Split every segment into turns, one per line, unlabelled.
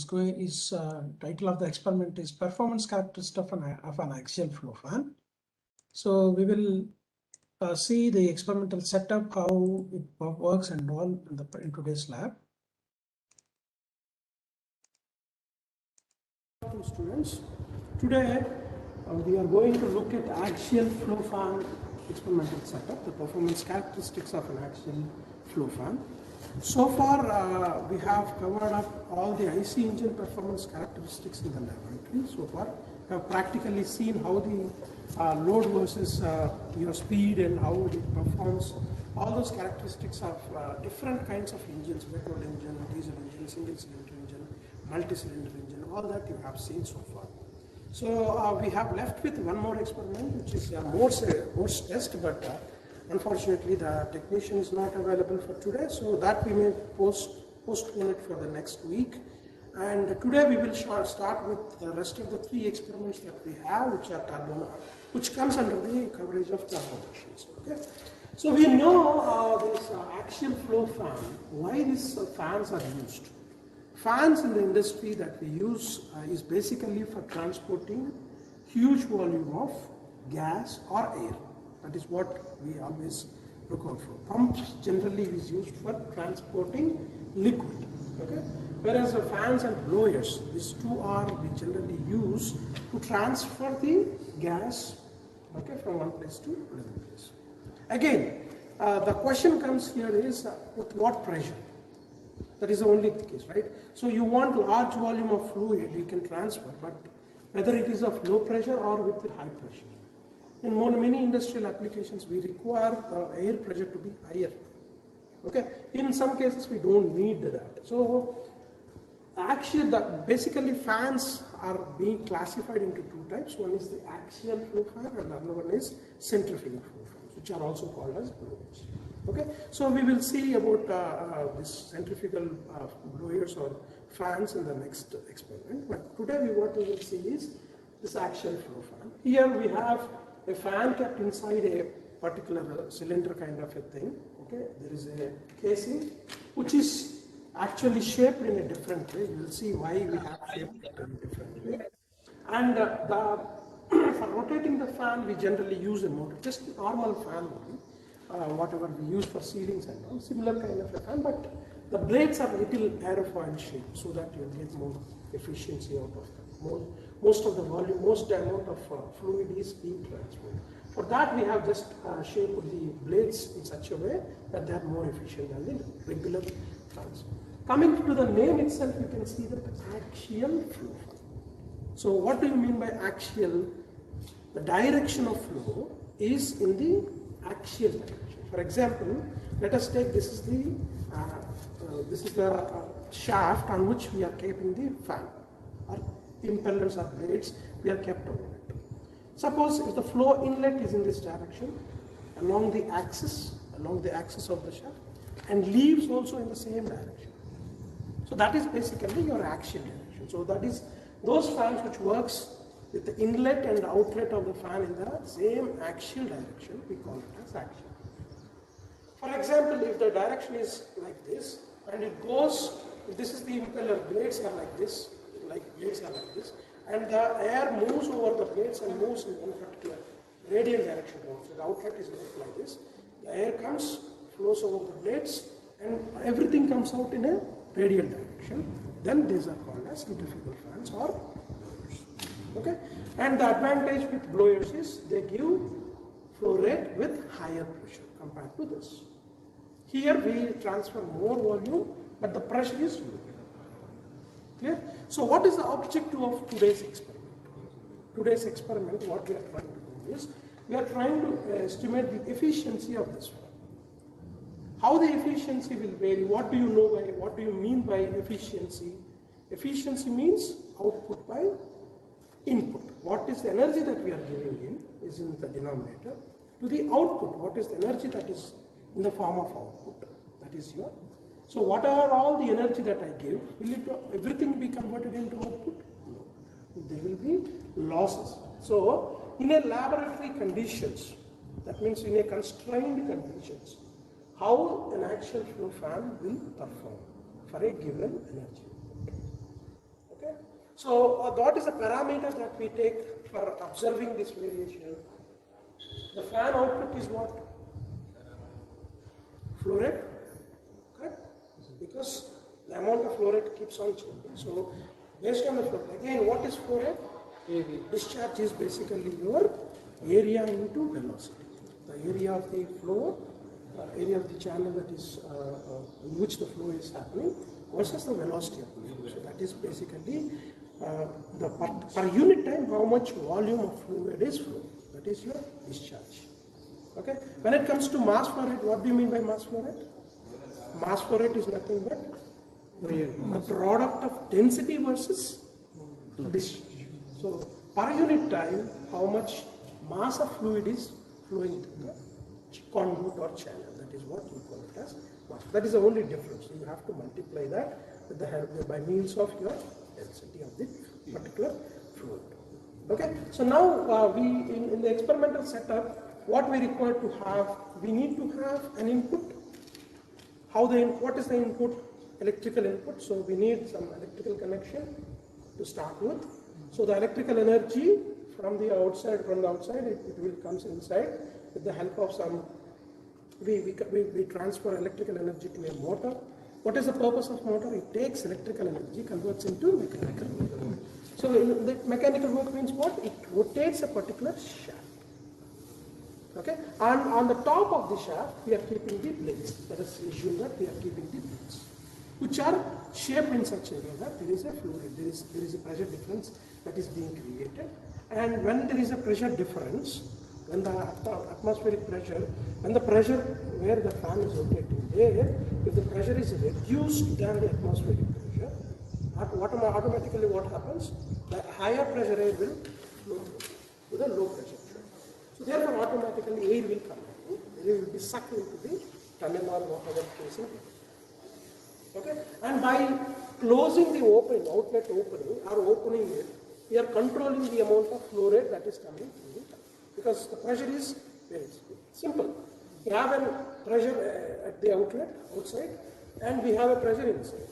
title of the experiment is performance characteristic of an axial flow fan. So we will see the experimental setup, how it works and all in today's lab. Students, today we are going to look at axial flow fan experimental setup, the performance characteristics of an axial flow fan. So far, we have covered up all the IC engine performance characteristics in the laboratory. So far, we have practically seen how the load versus your speed and how it performs. All those characteristics of different kinds of engines, petrol engine, diesel engine, single cylinder engine, multi-cylinder engine, all that you have seen so far. So we have left with one more experiment, which is Morse test, but unfortunately the technician is not available for today, so that we may postpone it for the next week. And today we will start with the rest of the three experiments that we have, which comes under the coverage of turbo machines. Okay. So we know this axial flow fan, why these fans are used. Fans in the industry that we use is basically for transporting huge volume of gas or air. That is what we always look out for. Pumps generally is used for transporting liquid. Okay? Whereas the fans and blowers, these two are we generally use to transfer the gas, okay, from one place to another place. Again, the question comes here is with what pressure? That is the only case, right? So you want large volume of fluid you can transfer, but whether it is of low pressure or with high pressure. In many industrial applications, we require the air pressure to be higher. Okay. In some cases, we don't need that. So actually, basically fans are being classified into two types. One is the axial flow fan, and another one is centrifugal flow fans, which are also called as blowers. Okay, so we will see about this centrifugal blowers or fans in the next experiment. But today what we will see is this axial flow fan. Here we have a fan kept inside a particular cylinder kind of a thing. Okay, there is a casing which is actually shaped in a different way. You will see why we have shaped it in a different way. And for rotating the fan, we generally use a motor, just a normal fan only. Whatever we use for ceilings and all, similar kind of a fan, but the blades are little aerofoil shaped so that you get more efficiency out of them. Most of the volume, most amount of fluid is being transferred. For that, we have just shaped the blades in such a way that they are more efficient than the regular fans. Coming to the name itself, you can see that axial flow fan. So what do you mean by axial? The direction of flow is in the axial direction. For example, let us take this is the shaft on which we are keeping the fan, or impellers or blades we are kept over it. Suppose if the flow inlet is in this direction along the axis of the shaft, and leaves also in the same direction. So that is basically your axial direction. So that is those fans which works with the inlet and outlet of the fan in the same axial direction, we call it as axial. For example, if the direction is like this, and it goes, this is the impeller, blades are like this, and the air moves over the blades and moves in one particular radial direction. So the outlet is like this, the air comes, flows over the blades, and everything comes out in a radial direction. Then these are called as centrifugal fans or blowers. Okay? And the advantage with blowers is they give flow rate with higher pressure compared to this. Here we transfer more volume, but the pressure is low. Clear? So what is the objective of today's experiment? Today's experiment, what we are trying to do is, we are trying to estimate the efficiency of this fan. How the efficiency will vary, what do you mean by efficiency? Efficiency means output by input. What is the energy that we are giving in is in the denominator. To the output, what is the energy that is in the form of output? That is your. So what are all the energy that I give? Will everything be converted into output? No. There will be losses. So in a laboratory conditions, that means in a constrained conditions, how an axial flow fan will perform for a given energy. So that is a parameter that we take for observing this variation. The fan output is what? Flow rate, correct? Because the amount of flow rate keeps on changing. So based on the flow rate, again, what is flow rate? Discharge is basically your area into velocity. The area of the flow, area of the channel that is in which the flow is happening versus the velocity of the flow. So that is basically the per unit time how much volume of fluid is flowing. That is your discharge. Okay. When it comes to mass flow rate, what do you mean by mass flow rate? Mass flow rate is nothing but the product of density versus discharge. So per unit time, how much mass of fluid is flowing through the conduit or channel. That is what you call it as mass. That is the only difference. You have to multiply that with the help by means of your density of the particular fluid. Okay. So now we in the experimental setup, what we require to have, we need to have an input. What is the input? Electrical input. So we need some electrical connection to start with. So the electrical energy from the outside, it will comes inside with the help of some, we transfer electrical energy to a motor. What is the purpose of motor? It takes electrical energy, converts into mechanical work. So the mechanical work means what? It rotates a particular shaft. Okay, and on the top of the shaft, we are keeping the blades. Let us assume that we are keeping the blades, which are shaped in such a way that there is a flow rate, there is a pressure difference that is being created. And when there is a pressure difference, when the atmospheric pressure, when the pressure where the fan is rotating there, if the pressure is reduced than the atmospheric pressure, automatically what happens? The higher pressure air will flow to the low pressure. So therefore automatically air will come in, air will be sucked into the tunnel or whatever case. Okay, and by closing the opening, outlet opening or opening it, we are controlling the amount of flow rate that is coming through the tunnel. Because the pressure is very simple. We have a pressure at the outlet outside, and we have a pressure inside.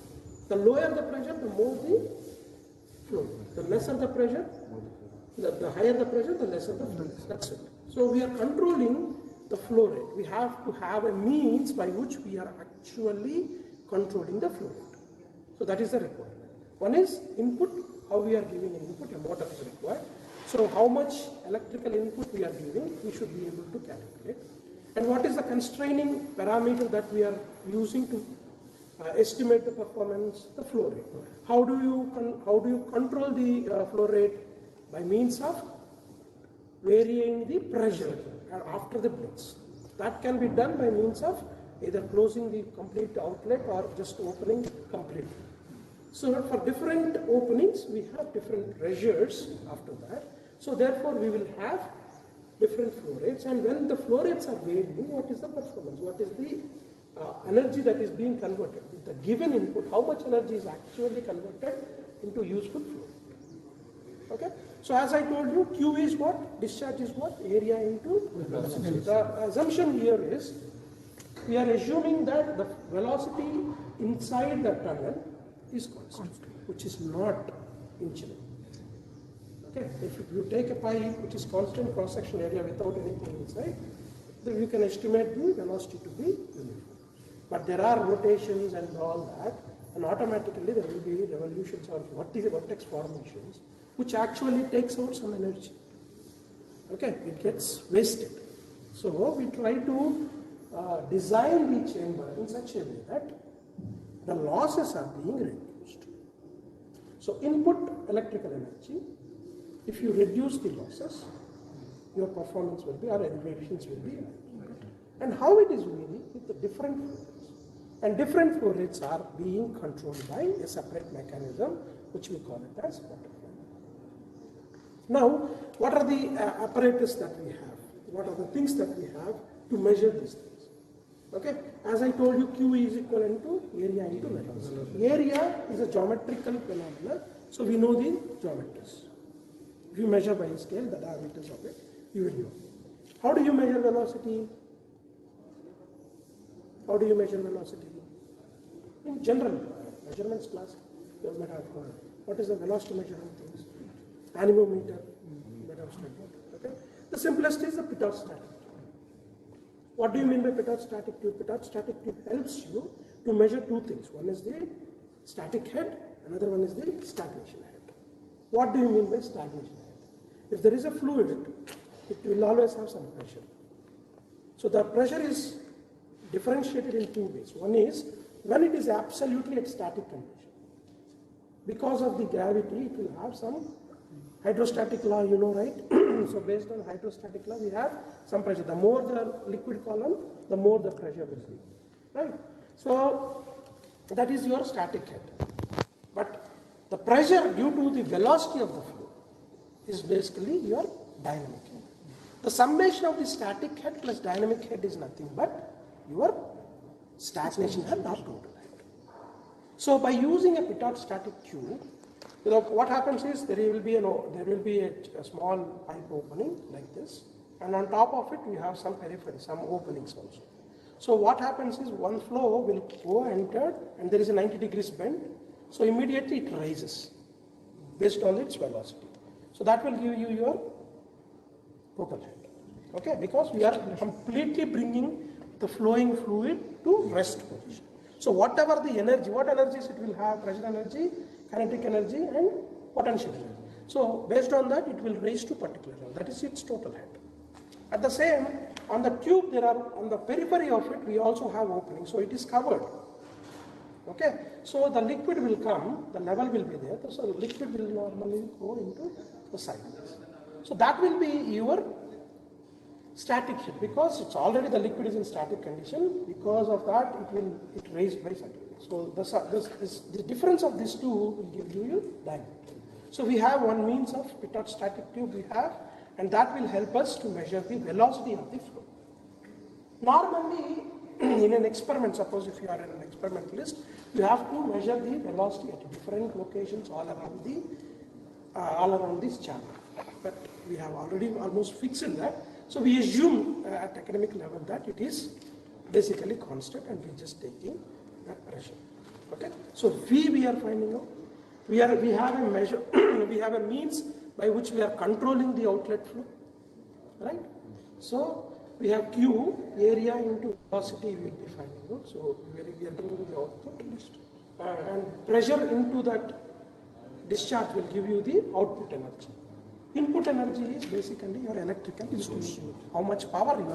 The lower the pressure, the more the flow. The lesser the pressure, the higher the pressure, the lesser the flow. That's it. So we are controlling the flow rate. We have to have a means by which we are actually controlling the flow rate. So that is the requirement. One is input, how we are giving an input, a motor is required. So how much electrical input we are giving, we should be able to calculate. And what is the constraining parameter that we are using to estimate the performance, the flow rate. How do you control the flow rate? By means of varying the pressure after the blades. That can be done by means of either closing the complete outlet or just opening completely. So for different openings, we have different pressures after that. So therefore, we will have different flow rates. And when the flow rates are varying, what is the performance? What is the energy that is being converted? With the given input, how much energy is actually converted into useful flow? Okay. So as I told you, Q is what? Discharge is what? Area into velocity. The assumption here is, we are assuming that the velocity inside the tunnel is constant, which is not infinite. Okay. If you take a pipe which is constant cross-section area without anything inside, then you can estimate the velocity to be uniform. But there are rotations and all that, and automatically there will be revolutions or vortex formations, which actually takes out some energy. Okay, it gets wasted. So we try to design the chamber in such a way that the losses are being reduced. So input electrical energy, if you reduce the losses, your performance will be, or elevations will be. And how it is varying with the different flow rates. And different flow rates are being controlled by a separate mechanism, which we call it as butterfly. Now, what are the apparatus that we have? What are the things that we have to measure these things? Okay, as I told you, Q is equivalent to area into velocity. Area is a geometrical phenomenon, so we know the geometries. If you measure by a scale, the diameters of it, you will know. How do you measure velocity? How do you measure velocity? In general, measurements class, you might have heard. What is the velocity measuring things? Anemometer, that I've studied. Okay. The simplest is the pitot static tube. What do you mean by pitot static tube? Pitot static tube helps you to measure two things. One is the static head, another one is the stagnation head. What do you mean by stagnation head? If there is a fluid, it will always have some pressure. So the pressure is differentiated in two ways. One is when it is absolutely at static condition. Because of the gravity, it will have some hydrostatic law, you know, right? So based on hydrostatic law, we have some pressure. The more the liquid column, the more the pressure will be, right? So that is your static head. But the pressure due to the velocity of the flow is basically your dynamic head. The summation of the static head plus dynamic head is nothing but your stagnation head, not total head. So by using a pitot static tube, what happens is there will be a small pipe opening like this, and on top of it we have some periphery, some openings also. So what happens is one flow will go enter, and there is a 90 degrees bend, so immediately it rises based on its velocity. So that will give you your total head. Okay, because we are completely bringing the flowing fluid to rest position. So whatever the energy, what energies it will have, pressure energy, kinetic energy and potential energy. So based on that it will raise to particular level. That is its total head. At the same, on the tube there are, on the periphery of it we also have openings, so it is covered. Okay, so the liquid will come, the level will be there, so the liquid will normally go into the side. So that will be your static head, because it's already the liquid is in static condition. Because of that, it raised by certain. So the difference of these two will give you dynamic. So we have one means of pitot static tube we have, and that will help us to measure the velocity of the flow. Normally, in an experiment, suppose if you are an experimentalist, you have to measure the velocity at different locations all around this channel. But we have already almost fixed that. So we assume at academic level that it is basically constant, and we just taking that pressure. Okay. So we are finding out. We have a measure. We have a means by which we are controlling the outlet flow. Right. So we have Q, area into velocity we will be finding out. So we are getting the output list, and pressure into that discharge will give you the output energy. Input energy is basically your electrical distribution, how much power you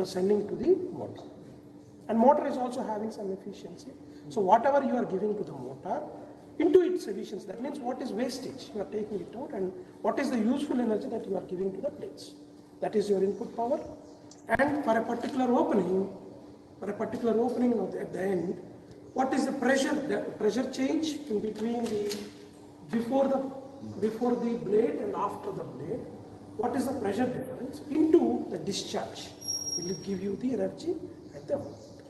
are sending to the motor. And motor is also having some efficiency. So whatever you are giving to the motor, into its efficiency, that means what is wastage, you are taking it out, and what is the useful energy that you are giving to the plates. That is your input power. And for a particular opening at the end, what is the pressure change in between the before the blade and after the blade? What is the pressure difference into the discharge? Will give you the energy at the output.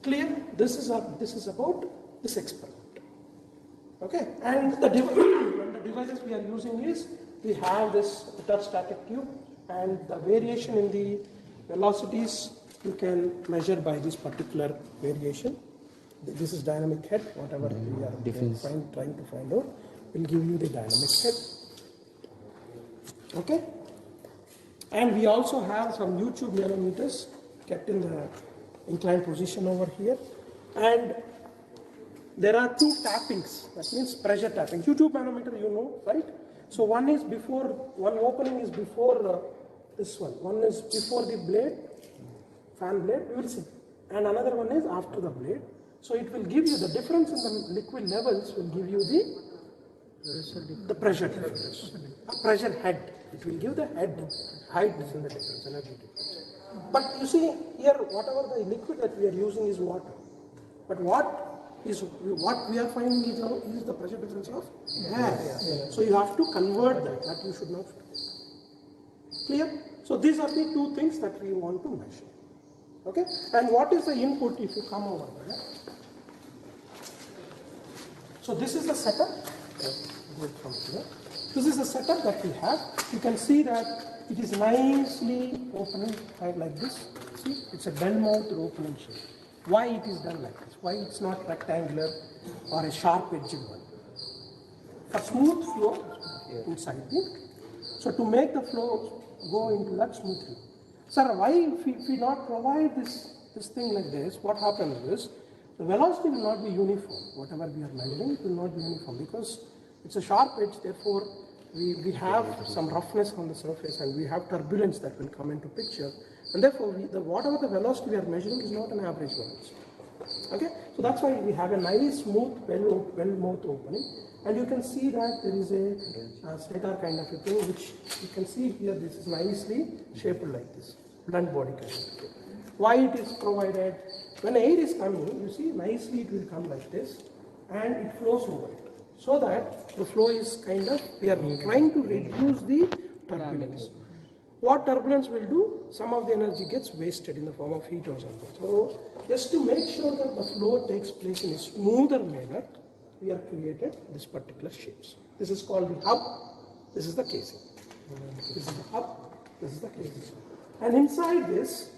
Clear? This is about this experiment. Okay, and the devices we are using is, we have this pitot static tube, and the variation in the velocities you can measure by this particular variation. This is dynamic head, whatever we are trying to find out will give you the dynamic head. Okay, and we also have some U-tube manometers kept in the inclined position over here, and there are two tappings, that means pressure tapping. U-tube manometer, you know, right? So one opening is before this one is before the blade, fan blade, we will see, and another one is after the blade. So it will give you the difference in the liquid levels, will give you the pressure difference, pressure head. It will give the height is in the difference, energy difference. But you see here, whatever the liquid that we are using is water, but what we are finding is the pressure difference of air. So you have to convert that you should not forget. Clear? So these are the two things that we want to measure. Okay? And what is the input if you come over there? So this is the setup. From here. This is the setup that we have. You can see that it is nicely opening like this. See, it's a bell mouth opening shape. Why it is done like this? Why it's not rectangular or a sharp edged one? For smooth flow inside the. So to make the flow go into that smoothly. Sir, why if we not provide this thing like this, what happens is the velocity will not be uniform. Whatever we are measuring, it will not be uniform because it's a sharp edge, therefore we have some roughness on the surface and we have turbulence that will come into picture, and therefore whatever the velocity we are measuring is not an average velocity. Okay, so that's why we have a nice smooth well-mouthed opening, and you can see that there is a stator kind of a thing which you can see here. This is nicely shaped like this, blunt body kind of thing. Why it is provided? When air is coming, you see nicely it will come like this and it flows over it. So that the flow is kind of, we are trying to reduce the turbulence. What turbulence will do? Some of the energy gets wasted in the form of heat or something. So just to make sure that the flow takes place in a smoother manner, we have created this particular shapes. This is called the hub. This is the casing. This is the hub. This is the casing. And inside this,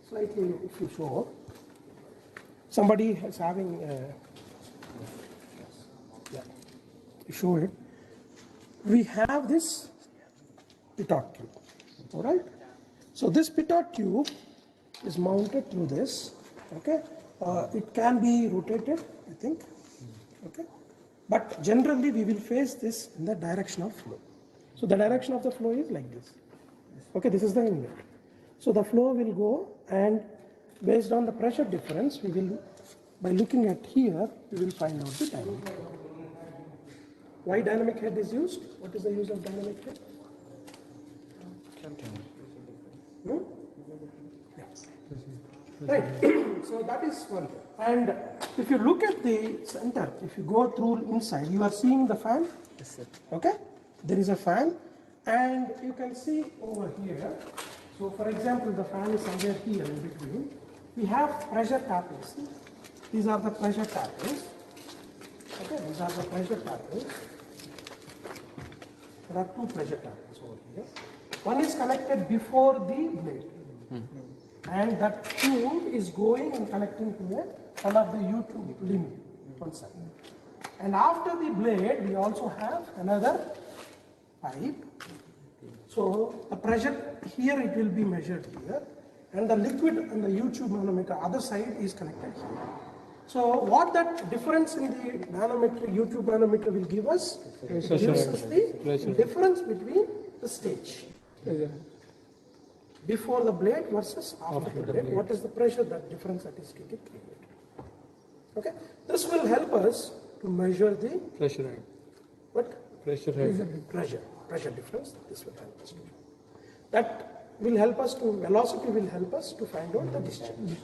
slightly if you show, somebody is having show it. We have this pitot tube. All right. So this pitot tube is mounted through this. Okay. It can be rotated, I think. Okay. But generally we will face this in the direction of flow. So the direction of the flow is like this. Okay. This is the inlet. So the flow will go, and based on the pressure difference, we will, by looking at here, we will find out the time. Why dynamic head is used? What is the use of dynamic head? Hmm? Yes. Right. So that is one thing. And if you look at the center, if you go through inside, you are seeing the fan. Yes, sir. Okay. There is a fan, and you can see over here. So, for example, the fan is somewhere here in between. We have pressure tappings. These are the pressure tappings. Okay. These are the pressure tappings. There are two pressure tappings over here. One is connected before the blade. And that tube is going and connecting to one of the U-tube limb one side. And after the blade, we also have another pipe. So the pressure here, it will be measured here. And the liquid and the U-tube manometer, other side is connected here. So what that difference in the manometer, U-tube manometer will give us? It gives us the difference between the stage. Before the blade versus after the blade. What is the pressure, that difference that is created? Okay. This will help us to measure the
pressure head.
What?
Pressure head.
Pressure difference. This will help us to. That will help us to, velocity will help us to find out the discharge.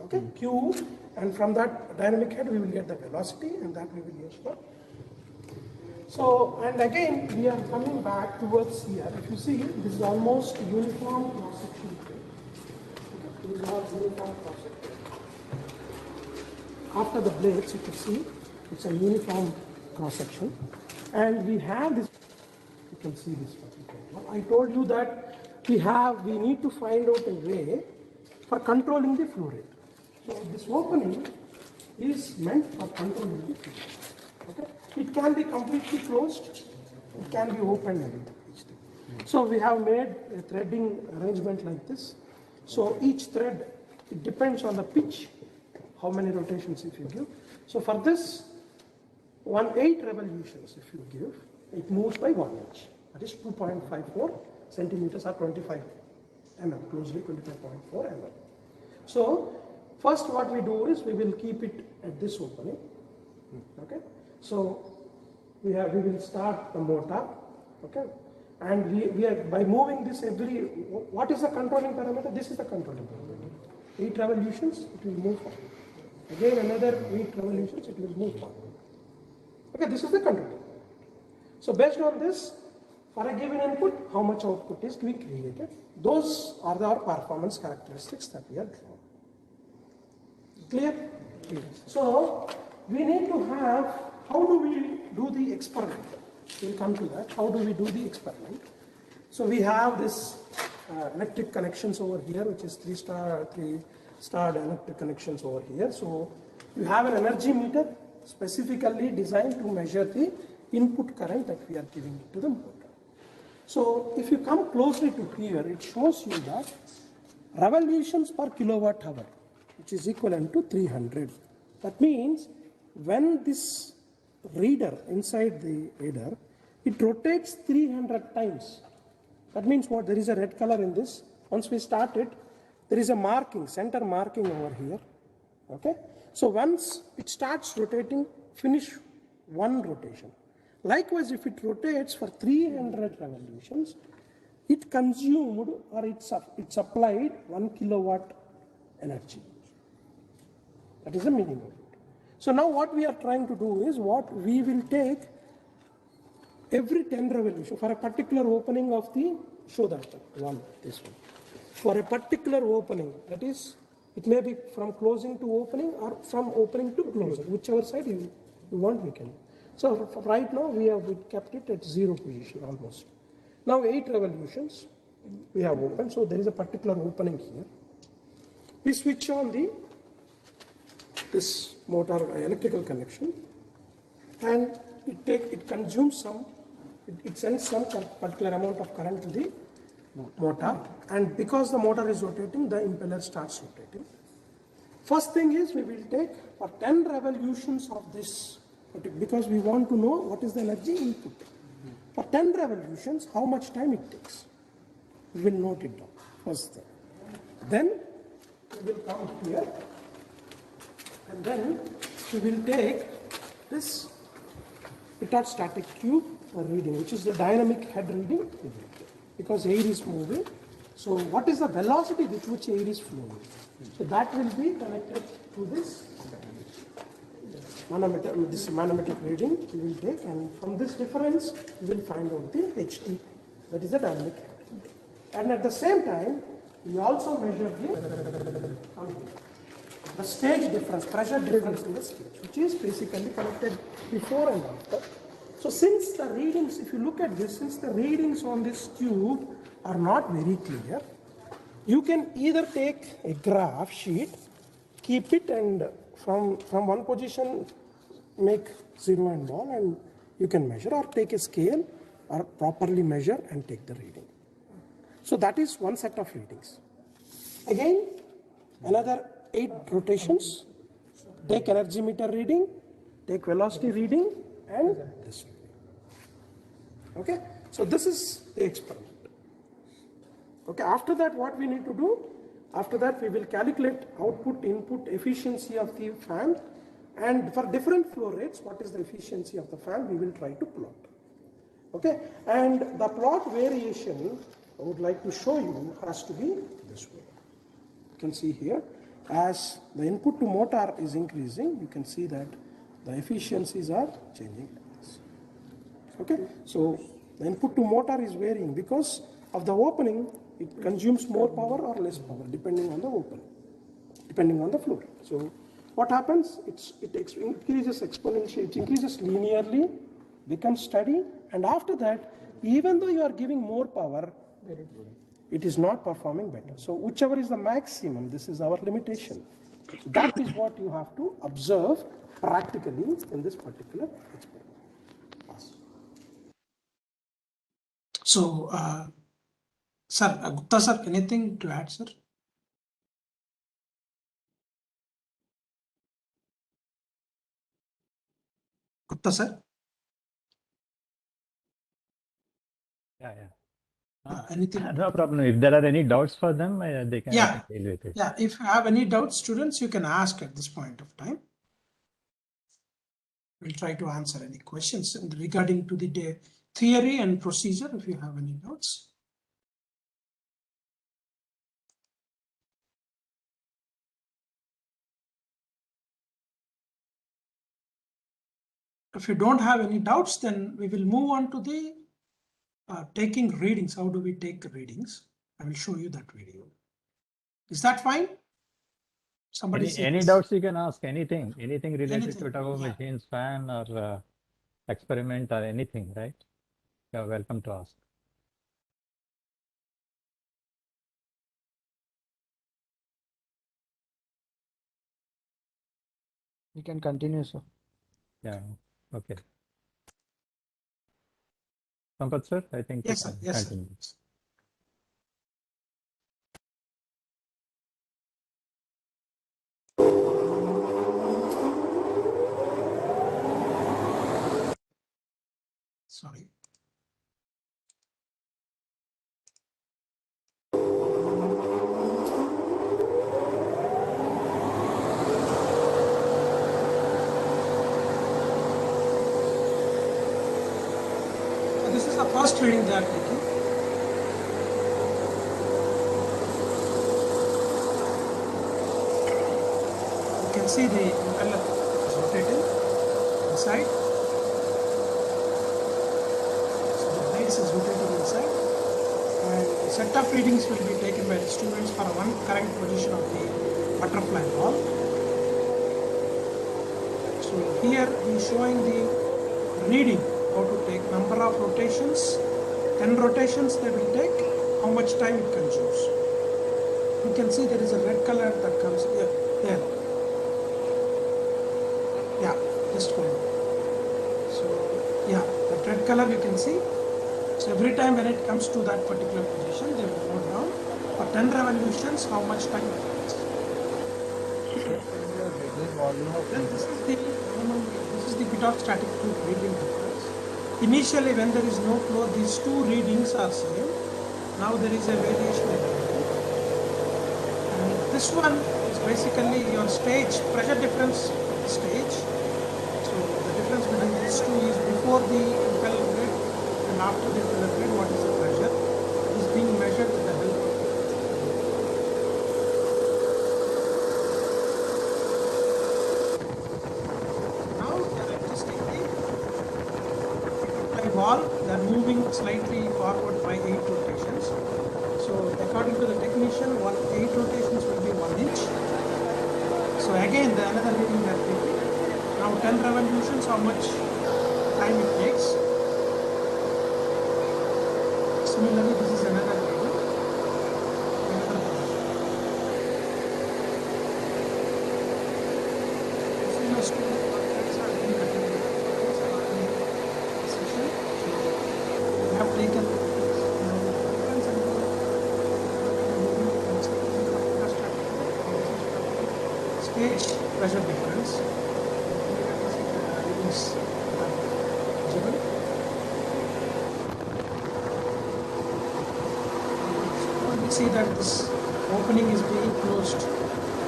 Okay. Q, and from that dynamic head we will get the velocity, and that we will use for. So, and again we are coming back towards here. If you see, this is almost uniform cross section. Okay. This is all uniform cross section. After the blades, you can see it's a uniform cross section, and we have this. You can see this. I told you that we need to find out a way for controlling the flow rate. So this opening is meant for controlling the flow rate. Okay. It can be completely closed, it can be opened a little. So we have made a threading arrangement like this. So each thread, it depends on the pitch, how many rotations if you give. So for this, 8 revolutions if you give, it moves by 1 inch. That is 2.54 centimeters or 25 mm, closely 25.4 mm. So first what we do is we will keep it at this opening. Okay. So we will start the motor. Okay. And we are, by moving this what is the controlling parameter? This is the controlling parameter. 8 revolutions, it will move forward. Again another 8 revolutions, it will move forward. Okay, this is the controlling. So based on this, for a given input, how much output is being created? Those are our performance characteristics that we are drawing. Clear? Yes. So we need to have, how do we do the experiment? We'll come to that. How do we do the experiment? So we have this electric connections over here, which is 3 starred electric connections over here. So you have an energy meter specifically designed to measure the input current that we are giving it to the motor. So if you come closely to here, it shows you that revolutions per kilowatt hour, which is equivalent to 300. That means when this reader inside the reader, it rotates 300 times. That means what? There is a red color in this. Once we start it, there is a marking, center marking over here. Okay? So once it starts rotating, finish one rotation. Likewise, if it rotates for 300 revolutions, it consumed or it supplied 1 kilowatt energy. That is the meaning of it. So now what we are trying to do is what we will take every 10 revolution for a particular opening of the, show that one, this one. For a particular opening, that is, it may be from closing to opening or from opening to closing, whichever side you want we can. So right now we kept it at 0 position almost. Now 8 revolutions we have opened, so there is a particular opening here. We switch on this motor electrical connection, and it consumes some, it sends some particular amount of current to the motor, and because the motor is rotating, the impeller starts rotating. First thing is we will take for 10 revolutions of this, because we want to know what is the energy input. For 10 revolutions, how much time it takes. We will note it down, first thing. Then we will come here, and then we will take this pitot-static cube reading, which is the dynamic head reading, because air is moving. So what is the velocity with which air is flowing? So that will be connected to this manometer, this manometric reading we will take, and from this difference we will find out the HT, that is the dynamic head. And at the same time, we also measure the stage difference, pressure difference in the stage, which is basically connected before and after. So since the readings, if you look at this, since the readings on this tube are not very clear, you can either take a graph sheet, keep it, and from one position make 0 and 1 and you can measure, or take a scale or properly measure and take the reading. So that is one set of readings. Again, another 8 rotations, take energy meter reading, take velocity reading, and this. Okay, so this is the experiment. Okay, after that what we need to do? After that we will calculate output input efficiency of the fan, and for different flow rates what is the efficiency of the fan we will try to plot. Okay, and the plot variation I would like to show you has to be this way. You can see here, as the input to motor is increasing, you can see that the efficiencies are changing. Okay, so the input to motor is varying because of the opening. It consumes more power or less power depending on the opening, depending on the flow rate. So what happens? It increases exponentially, it increases linearly, becomes steady, and after that, even though you are giving more power, it is not performing better. So whichever is the maximum, this is our limitation. That is what you have to observe practically in this particular experiment. So, sir, Gupta sir, anything to add, sir? Gupta sir?
Yeah.
Anything?
No problem. If there are any doubts for them, they can
Yeah.
deal with it.
Yeah, if you have any doubts, students, you can ask at this point of time. We'll try to answer any questions regarding to the theory and procedure if you have any doubts. If you don't have any doubts, then we will move on to the taking readings. How do we take readings? I will show you that video. Is that fine? Somebody
Any doubts you can ask, anything related
Anything,
to turbo
yeah.
machines, fan, or experiment, or anything, right? You're welcome to ask.
You can continue, sir.
Yeah, okay. Sampath sir, I think
Yes,
you
sir.
can
Yes, sir.
continue.
Sorry. So this is the first reading they are taking. You can see the impeller is rotating inside. So the blades is rotating inside. And the set of readings will be taken by the students for one correct position of the butterfly ball. So here he is showing the reading, how to take number of rotations, 10 rotations they will take, how much time it consumes. You can see there is a red color that comes here, there. Yeah, just hold on. So yeah, that red color you can see. So every time when it comes to that particular position, they will note down for 10 revolutions how much time it takes. Then this is the minimum, this is the bit of static tube reading difference. Initially when there is no flow, these two readings are same. Now there is a variation in reading. And this one is basically your stage, pressure difference of the stage. So the difference between these two is before the impeller blade and after the impeller blade, what is the pressure. It is being measured with the help of now they are adjusting the butterfly ball. They are moving slightly forward by 8 rotations. So according to the technician, 8 rotations will be 1 inch. So again the another reading they are taking. Now 10 revolutions, how much time it takes. Similarly, this is another reading. Another position. As soon as 2 workers are being attended session, so we have taken difference and stage pressure difference. Readings given. We see that this opening is being closed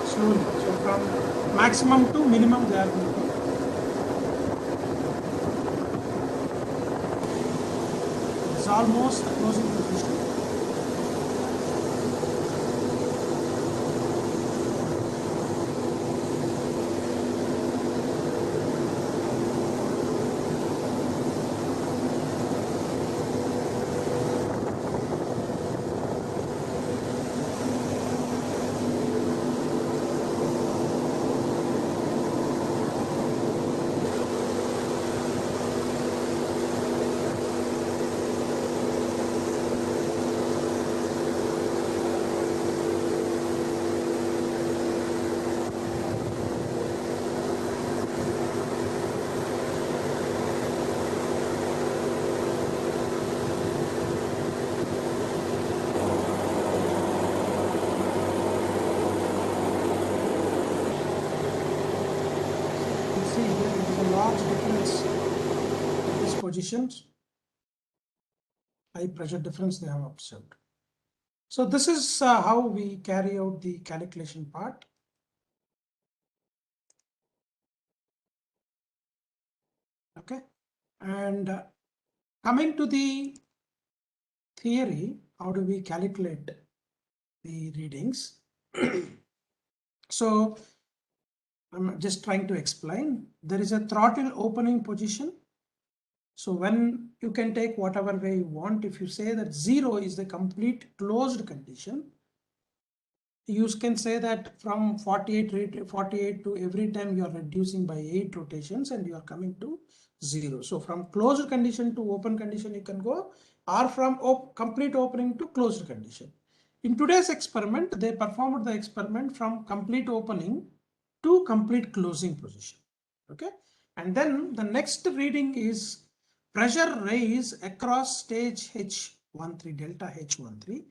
slowly. So from maximum to minimum they are moving. It's almost the closing position. See here there is a large difference in these positions, high pressure difference they have observed. So this is how we carry out the calculation part. Okay, and coming to the theory, how do we calculate the readings? So I'm just trying to explain. There is a throttle opening position. So when you can take whatever way you want, if you say that 0 is the complete closed condition, you can say that from 48 to every time you are reducing by 8 rotations and you are coming to 0. So from closed condition to open condition you can go, or from complete opening to closed condition. In today's experiment, they performed the experiment from complete opening to complete closing position. Okay, and then the next reading is pressure raise across stage H13, delta H13.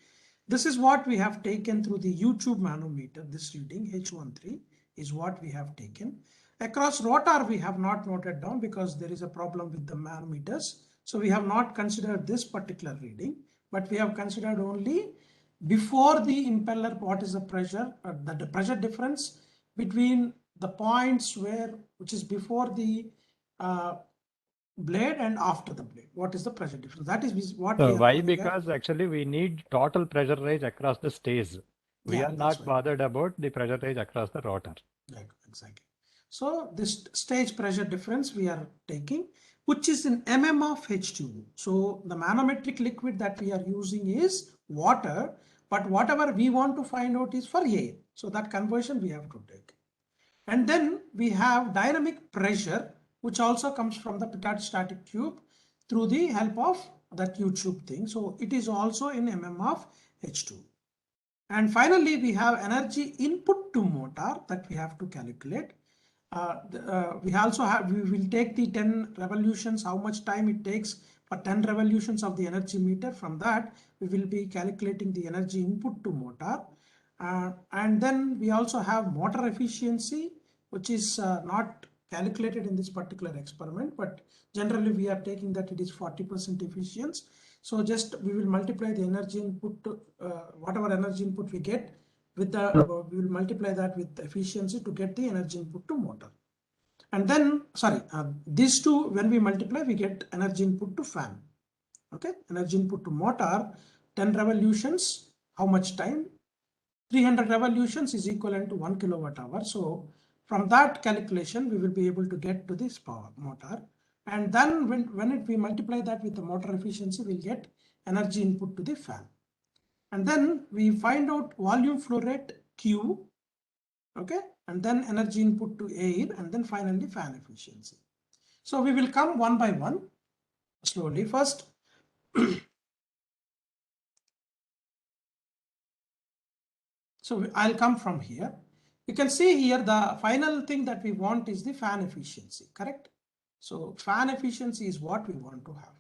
This is what we have taken through the YouTube manometer. This reading H13 is what we have taken. Across rotor we have not noted down because there is a problem with the manometers. So we have not considered this particular reading, but we have considered only before the impeller what is the pressure, the pressure difference between the points which is before the blade and after the blade. What is the pressure difference? That is what we
So
are
why?
calling
Because actually we need total pressure rise across the stage. We
Yeah,
are
that's
not
right.
bothered about the pressure rise across the rotor.
Right, exactly. So this stage pressure difference we are taking, which is in mm of H2O. So the manometric liquid that we are using is water, but whatever we want to find out is for air. So that conversion we have to take. And then we have dynamic pressure, which also comes from the pitot-static tube through the help of that U-tube thing. So it is also in mm of H2. And finally, we have energy input to motor that we have to calculate. We will take the 10 revolutions, how much time it takes for 10 revolutions of the energy meter. From that, we will be calculating the energy input to motor. And then we also have motor efficiency, which is not calculated in this particular experiment, but generally we are taking that it is 40% efficiency. So just we will multiply the energy input to whatever energy input we get with the we will multiply that with the efficiency to get the energy input to motor. And then these two, when we multiply, we get energy input to fan. Okay, energy input to motor, 10 revolutions, how much time? 300 revolutions is equivalent to 1 kilowatt hour. So from that calculation, we will be able to get to this power motor. And then when we multiply that with the motor efficiency, we'll get energy input to the fan. And then we find out volume flow rate Q, okay, and then energy input to air, and then finally fan efficiency. So we will come one by one slowly. First, so I'll come from here. You can see here the final thing that we want is the fan efficiency, correct? So fan efficiency is what we want to have.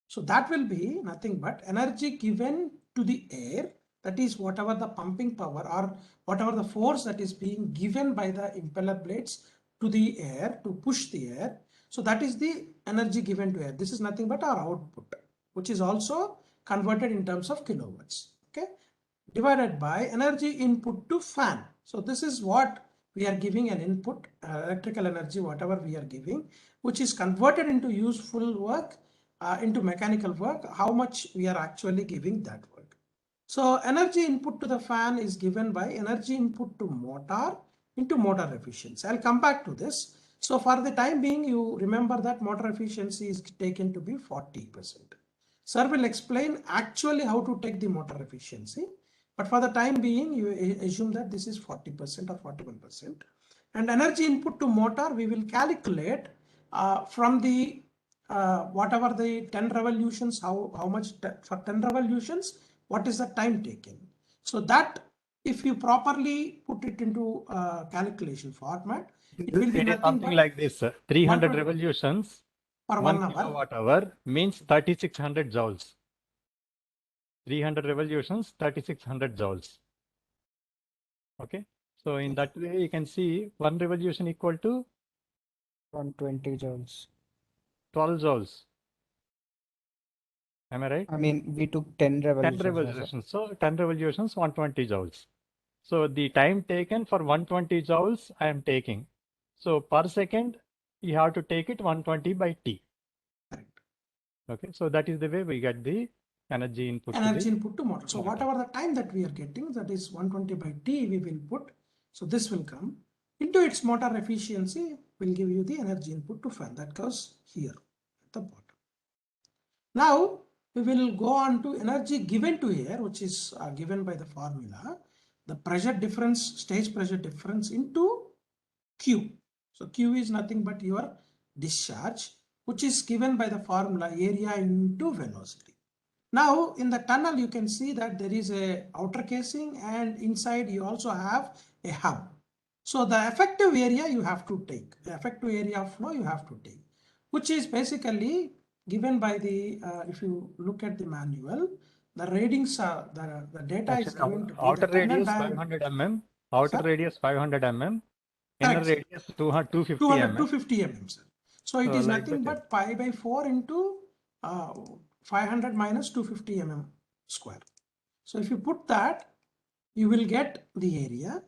So that will be nothing but energy given to the air, that is whatever the pumping power or whatever the force that is being given by the impeller blades to the air to push the air. So that is the energy given to air. This is nothing but our output, which is also converted in terms of kilowatts, okay, divided by energy input to fan. So this is what we are giving an input, electrical energy, whatever we are giving, which is converted into useful work, into mechanical work, how much we are actually giving that work. So energy input to the fan is given by energy input to motor into motor efficiency. I'll come back to this. So for the time being, you remember that motor efficiency is taken to be 40%. Sir will explain actually how to take the motor efficiency. But for the time being, you assume that this is 40% or 41%. And energy input to motor, we will calculate from the whatever the 10 revolutions, how much for 10 revolutions, what is the time taken. So that if you properly put it into calculation format, it will be nothing
something
but
like this. 300 revolutions
per
1
1 hour.
kilowatt hour means 3600 joules. 300 revolutions, 3600 joules. Okay. So in that way, you can see 1 revolution equal to
120 joules.
12 joules. Am I right?
I mean, we took 10 revolutions.
10 revolutions. So 10 revolutions, 120 joules. So the time taken for 120 joules, I am taking. So per second, you have to take it 120 by T. Okay. So that is the way we get the energy input.
Input to motor. So whatever the time that we are getting, that is 120 by T, we will put. So this will come into its motor efficiency, will give you the energy input to fan. That goes here at the bottom. Now we will go on to energy given to air, which is given by the formula, the pressure difference, stage pressure difference into Q. So Q is nothing but your discharge, which is given by the formula area into velocity. Now in the tunnel, you can see that there is a outer casing and inside you also have a hub. So the effective area you have to take, the effective area of flow you have to take, which is basically given by the, if you look at the manual, the readings are, the data is
Actually,
given to be
outer
the tunnel
radius
diameter.
500 mm, outer
Sir?
radius 500 mm, inner
Correct, sir.
radius 250
200,
mm.
250 mm, sir. So it
So
is
like
nothing
that.
but pi by 4 into 500 minus 250 mm square. So if you put that, you will get the area.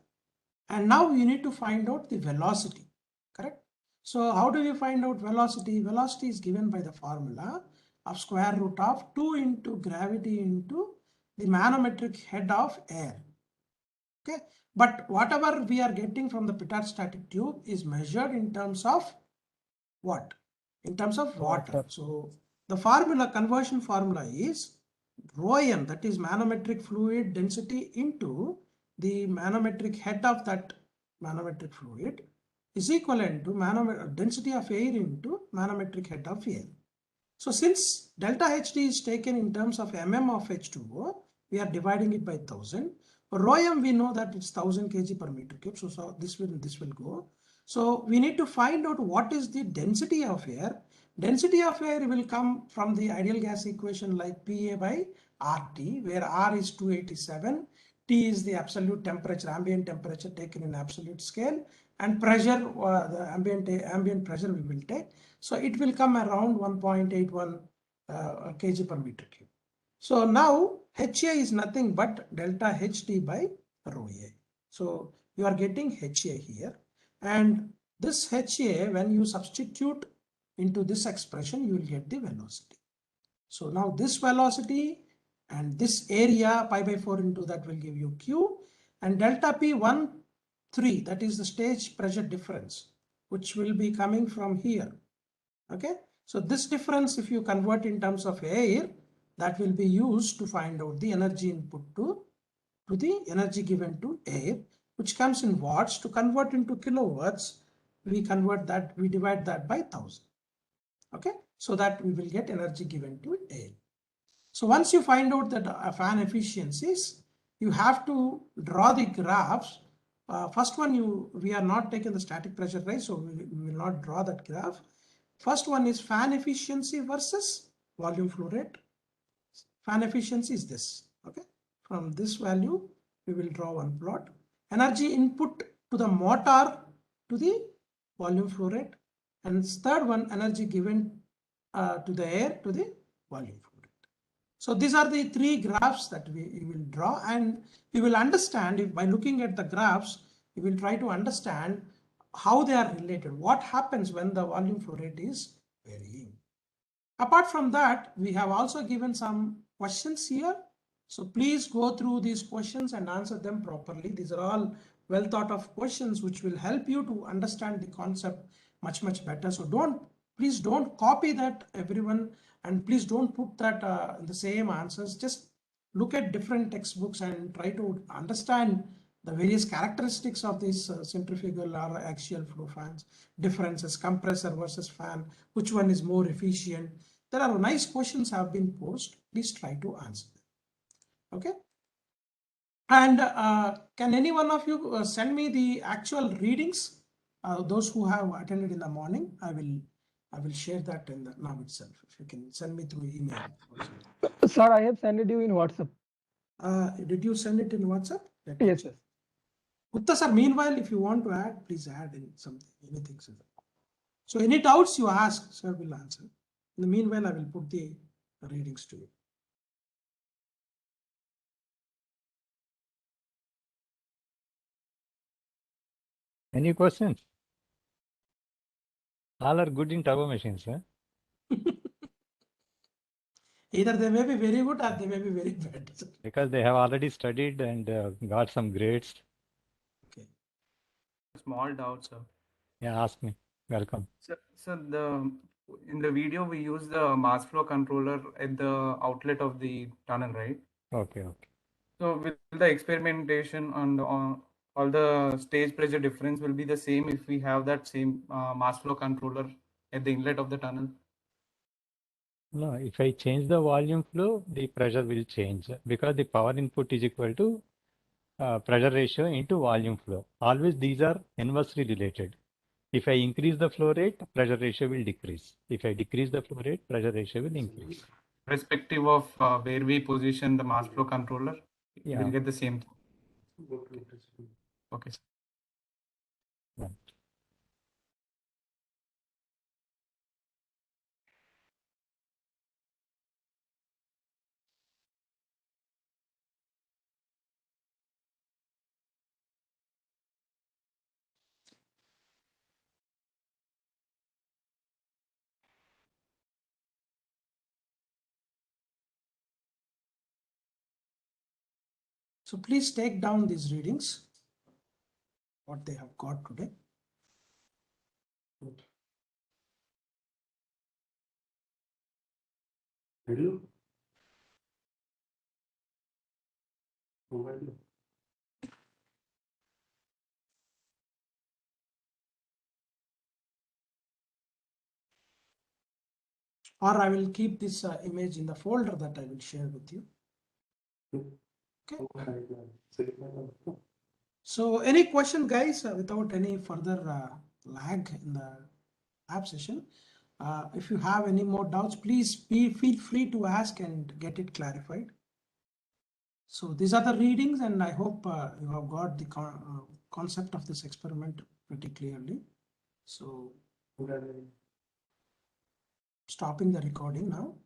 And now you need to find out the velocity, correct? So how do you find out velocity? Velocity is given by the formula of square root of 2 into gravity into the manometric head of air. Okay, but whatever we are getting from the pitot static tube is measured in terms of what? In terms of water.
Water.
So the formula, conversion formula is rho m, that is manometric fluid density into the manometric head of that manometric fluid is equivalent to density of air into manometric head of air. So since delta HD is taken in terms of mm of H2O, we are dividing it by 1000. For rho m, we know that it's 1000 kg per meter cube. So this will go. So we need to find out what is the density of air. Density of air will come from the ideal gas equation like PA by RT, where R is 287, T is the absolute temperature, ambient temperature taken in absolute scale, and pressure, the ambient pressure we will take. So it will come around 1.81 kg per meter cube. So now HA is nothing but delta HD by rho A. So you are getting HA here, and this HA, when you substitute into this expression, you will get the velocity. So now this velocity and this area pi by 4 into that will give you Q, and delta P13, that is the stage pressure difference, which will be coming from here. Okay, so this difference, if you convert in terms of air, that will be used to find out the energy input to the energy given to air, which comes in watts. To convert into kilowatts, we divide that by 1000. Okay, so that we will get energy given to air. So once you find out that fan efficiencies, you have to draw the graphs. First one, we are not taking the static pressure rise, so we will not draw that graph. First one is fan efficiency versus volume flow rate. Fan efficiency is this. Okay, from this value we will draw one plot. Energy input to the motor to the volume flow rate, and third one, energy given to the air to the volume flow rate. So these are the three graphs that we will draw, and we will understand, if by looking at the graphs we will try to understand how they are related, what happens when the volume flow rate is varying. Apart from that, we have also given some questions here. So please go through these questions and answer them properly. These are all well thought of questions which will help you to understand the concept much better. So please don't copy that, everyone, and please don't put that the same answers. Just look at different textbooks and try to understand the various characteristics of these centrifugal or axial flow fans, differences, compressor versus fan, which one is more efficient. There are nice questions have been posed. Please try to answer them. Okay. And can any one of you send me the actual readings? Those who have attended in the morning, I will share that in the now itself. If you can send me through email.
Sir, I have sent it you in WhatsApp.
Did you send it in WhatsApp?
Yes, yes.
Gupta sir, meanwhile, if you want to add, please add in something, anything. So any doubts you ask, sir will answer. In the meanwhile, I will put the readings to you.
Any questions? All are good in turbo machines, huh?
Either they may be very good or they may be very bad.
Because they have already studied and got some grades.
Okay.
Small doubt, sir.
Yeah, ask me. Welcome.
So in the video we use the mass flow controller at the outlet of the tunnel, right?
Okay.
So will the experimentation and all the stage pressure difference will be the same if we have that same mass flow controller at the inlet of the tunnel?
No, if I change the volume flow, the pressure will change because the power input is equal to pressure ratio into volume flow. Always these are inversely related. If I increase the flow rate, pressure ratio will decrease. If I decrease the flow rate, pressure ratio will increase.
Irrespective of where we position the mass flow controller,
Yeah.
we'll get the same thing. Okay.
Yeah.
So please take down these readings, what they have got today. Or I will keep this image in the folder that I will share with you. Okay. So any question, guys, without any further lag in the app session? If you have any more doubts, please feel free to ask and get it clarified. So these are the readings, and I hope you have got the concept of this experiment pretty clearly. So stopping the recording now.